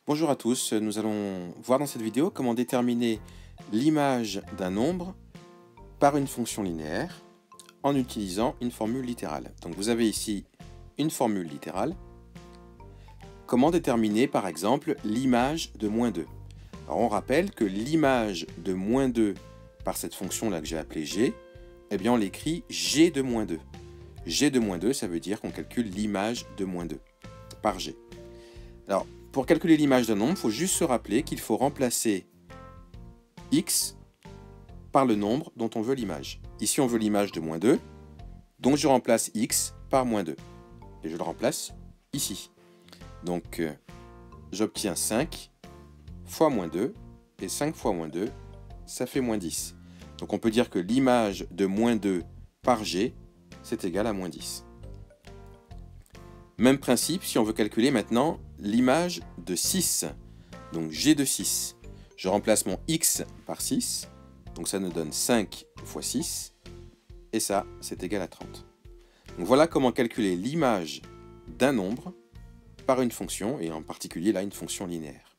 Bonjour à tous, nous allons voir dans cette vidéo comment déterminer l'image d'un nombre par une fonction linéaire en utilisant une formule littérale. Donc vous avez ici une formule littérale. Comment déterminer par exemple l'image de -2? Alors on rappelle que l'image de -2 par cette fonction là que j'ai appelée g, eh bien on l'écrit g de -2. G de -2, ça veut dire qu'on calcule l'image de -2 par g. Alors, pour calculer l'image d'un nombre, il faut juste se rappeler qu'il faut remplacer x par le nombre dont on veut l'image. Ici, on veut l'image de -2, donc je remplace x par -2. Et je le remplace ici. Donc, j'obtiens 5 fois -2, et 5 fois -2, ça fait -10. Donc on peut dire que l'image de -2 par g, c'est égal à -10. Même principe si on veut calculer maintenant l'image de 6. Donc g de 6. Je remplace mon x par 6. Donc ça nous donne 5 fois 6. Et ça, c'est égal à 30. Donc voilà comment calculer l'image d'un nombre par une fonction, et en particulier là une fonction linéaire.